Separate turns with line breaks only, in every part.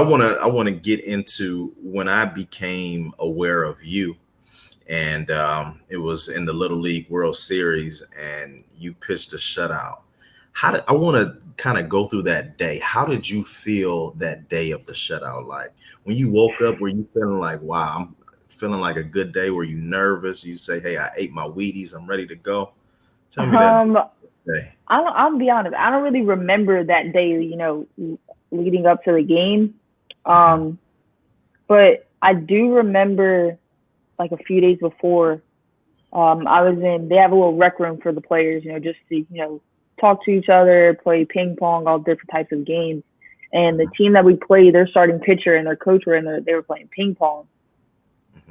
But I want to get into when I became aware of you, and it was in the Little League World Series, and you pitched a shutout. I want to kind of go through that day. How did you feel that day of the shutout? Like when you woke up, were you feeling like, wow, I'm feeling like a good day? Were you nervous? You say, hey, I ate my Wheaties, I'm ready to go. Tell me that
Um,
day.
I'll be honest. I don't really remember that day, leading up to the game.
Hmm.
Um, but I do remember like a few days before. I was in. They have a little rec room for the players, just to talk to each other, play ping pong, all different types of games. And the team that we played, their starting pitcher and their coach were in there. They were playing ping pong,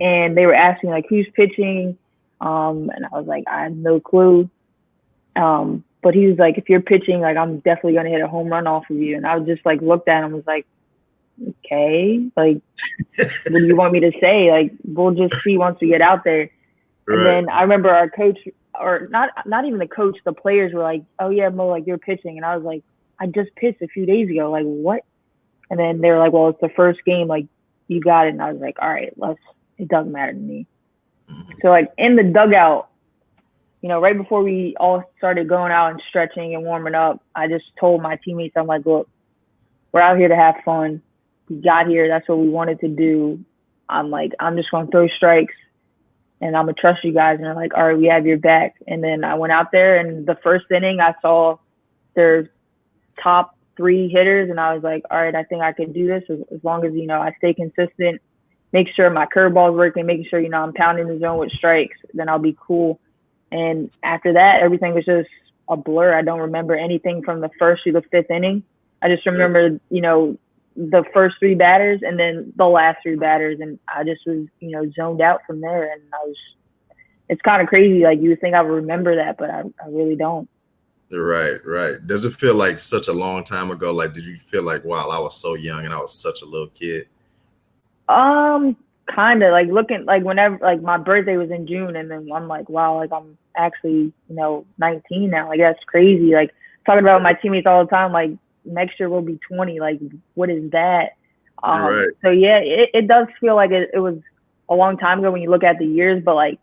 and they were asking like who's pitching. And I was like, I have no clue. But he was like, if you're pitching, like I'm definitely gonna hit a home run off of you. And I was just like looked at him, was like, okay, like what do you want me to say? Like we'll just see once we get out there. And
Right.
then I remember our coach, or not even the coach, the players were like, oh yeah, Mo, like you're pitching. And I was like, I just pitched a few days ago. Like what? And then they were like, well, it's the first game. Like you got it. And I was like, all right, it doesn't matter to me.
Mhm.
So like in the dugout, right before we all started going out and stretching and warming up, I just told my teammates, I'm like, look, we're out here to have fun. We got here. That's what we wanted to do. I'm like, I'm just going to throw strikes and I'm going to trust you guys. And they're like, all right, we have your back. And then I went out there and the first inning, I saw their top three hitters. And I was like, all right, I think I can do this as long as, I stay consistent, make sure my curveball's working, making sure, I'm pounding the zone with strikes, then I'll be cool. And after that, everything was just a blur. I don't remember anything from the first to the fifth inning. I just remember, the first three batters and then the last three batters. And I just was, zoned out from there. And it's kind of crazy. Like you would think I would remember that, but I really don't.
Right, right. Does it feel like such a long time ago? Like, did you feel like, wow, I was so young and I was such a little kid?
Um, Kind of like looking like whenever like my birthday was in June, and then I'm like, wow, like I'm actually 19 now. Like that's crazy. Like talking about my teammates all the time. Like next year we'll be 20. Like what is that?
Right,
So yeah, it does feel like it was a long time ago when you look at the years, but like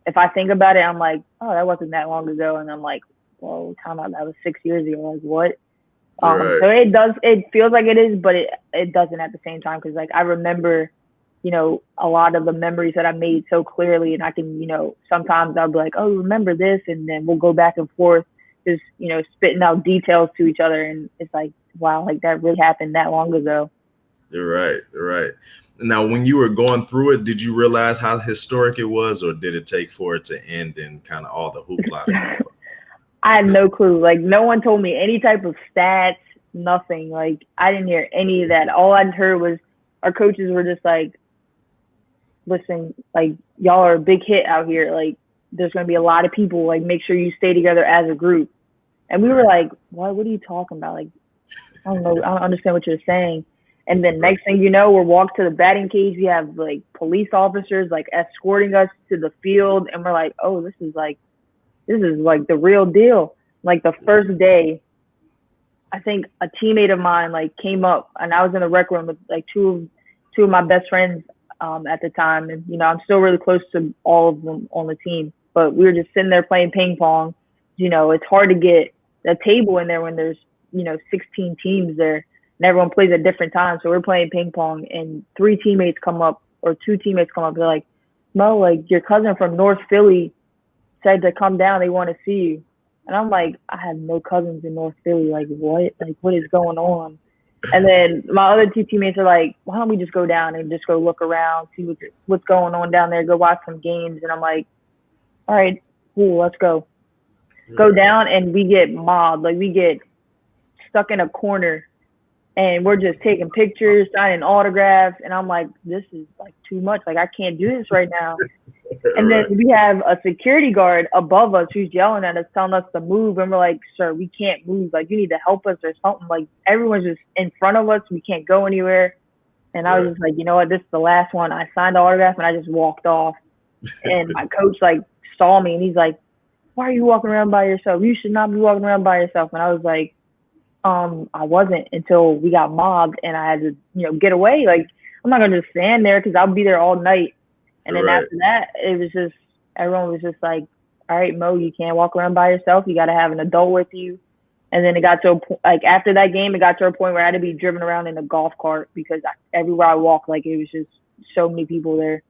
if I think about it, I'm like, oh, that wasn't that long ago, and I'm like, whoa, time out, that was 6 years ago. Like what?
right.
So it feels like it is, but it doesn't at the same time because like I remember, a lot of the memories that I made so clearly, and I can, sometimes I'll be like, oh, remember this, and then we'll go back and forth, just spitting out details to each other, and it's like, wow, like that really happened that long ago.
You're right. You're right. Now, when you were going through it, did you realize how historic it was, or did it take for it to end and kind of all the hoopla to go?
I had no clue. Like no one told me any type of stats, nothing. Like I didn't hear any of that. All I'd heard was our coaches were just like, listen, like y'all are a big hit out here. Like there's gonna be a lot of people. Like make sure you stay together as a group. And we were
Right,
like, what are you talking about? Like I don't know, I don't understand what you're saying. And then
right,
next thing you know, we're walked to the batting cage. We have like police officers like escorting us to the field, and we're like, oh, this is like the real deal. Like the first day, I think a teammate of mine like came up, and I was in the rec room with like two of my best friends at the time, and I'm still really close to all of them on the team. But we were just sitting there playing ping pong. It's hard to get a table in there when there's 16 teams there, and everyone plays at different times. So we're playing ping pong, and three teammates come up, or two teammates come up. They're like, Mo, like your cousin from North Philly said to come down. They want to see you. And I'm like, I have no cousins in North Philly. Like, what? Like, what is going on? And then my other two teammates are like, why don't we just go down and just go look around, see what's going on down there, go watch some games. And I'm like, all right, cool, let's go. Go
right.
down, and we get mobbed. Like, we get stuck in a corner, and we're just taking pictures, signing autographs. And I'm like, this is like too much. Like, I can't do this right now. And then
Right.
we have a security guard above us who's yelling at us, telling us to move. And we're like, sir, we can't move. Like, you need to help us or something. Like, everyone's just in front of us. We can't go anywhere. And I was
Right.
just like, you know what? This is the last one. I signed the autograph and I just walked off. And my coach, like, saw me and he's like, why are you walking around by yourself? You should not be walking around by yourself. And I was like, I wasn't until we got mobbed and I had to, get away. Like, I'm not gonna just stand there because I'll be there all night. And then
Right.
after that, it was just everyone was just like, "All right, Mo, you can't walk around by yourself. You got to have an adult with you." And then it got to like after that game, it got to a point where I had to be driven around in a golf cart because everywhere I walked, like it was just so many people there.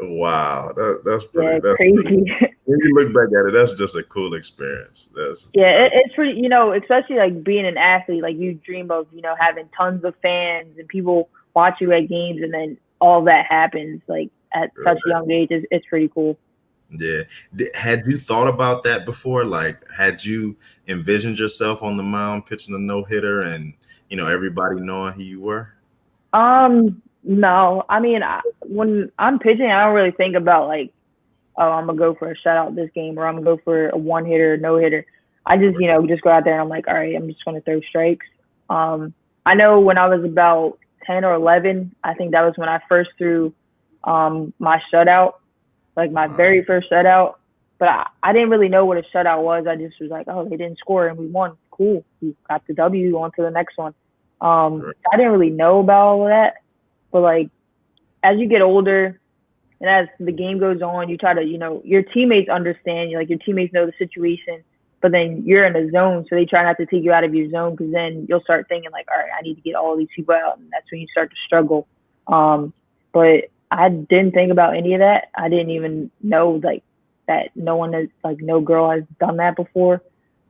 Wow, that's pretty.
Yeah,
That's pretty.
crazy.
When you look back at it, that's just a cool experience.
Yeah,
That's
it's pretty, especially like being an athlete, like you dream of, having tons of fans and people watch you at games and then all that happens like at such a
right.
young age. It's pretty cool.
Yeah. Had you thought about that before? Like, had you envisioned yourself on the mound pitching a no hitter, and everybody knowing who you were?
No, I mean, when I'm pitching, I don't really think about like, oh, I'm gonna go for a shutout this game, or I'm gonna go for a one hitter, no hitter. I just, just go out there and I'm like, all right, I'm just gonna throw strikes. I know when I was about 10 or 11, I think that was when I first threw my shutout, like my very first shutout. But I didn't really know what a shutout was. I just was like, oh, they didn't score and we won. Cool, we got the W. On to the next one.
Right.
I didn't really know about all of that, but like as you get older and as the game goes on, you try to, your teammates understand. Like your teammates know the situation, but then you're in a zone, so they try not to take you out of your zone because then you'll start thinking like, all right, I need to get all these people out, and that's when you start to struggle. But I didn't think about any of that. I didn't even know like that no one has like no girl has done that before.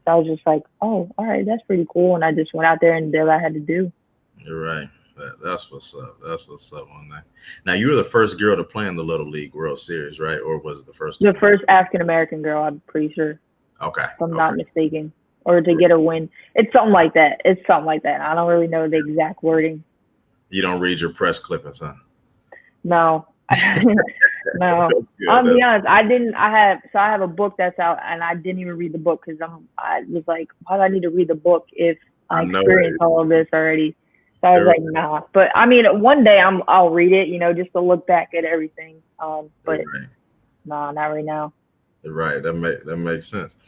So I was just like, oh, all right, that's pretty cool, and I just went out there and did what I had to do.
You're right. That's what's up. That's what's up on that. Now, you were the first girl to play in the Little League World Series, right? Or was it the first to
The
win?
first African American girl, I'm pretty sure,
Okay.
if I'm
Okay.
not mistaken, or to get a win. It's something like that. It's something like that. I don't really know the exact wording.
You don't read your press clippings, huh?
No, no.
That's good.
I'll be honest. I didn't. I have a book that's out, and I didn't even read the book because I was like, why do I need to read the book if I
I know
experienced all of this already? So I was
it.
like, nah. But I mean, one day I'll read it, just to look back at everything. But
Right.
nah, not right now.
Right. That makes sense.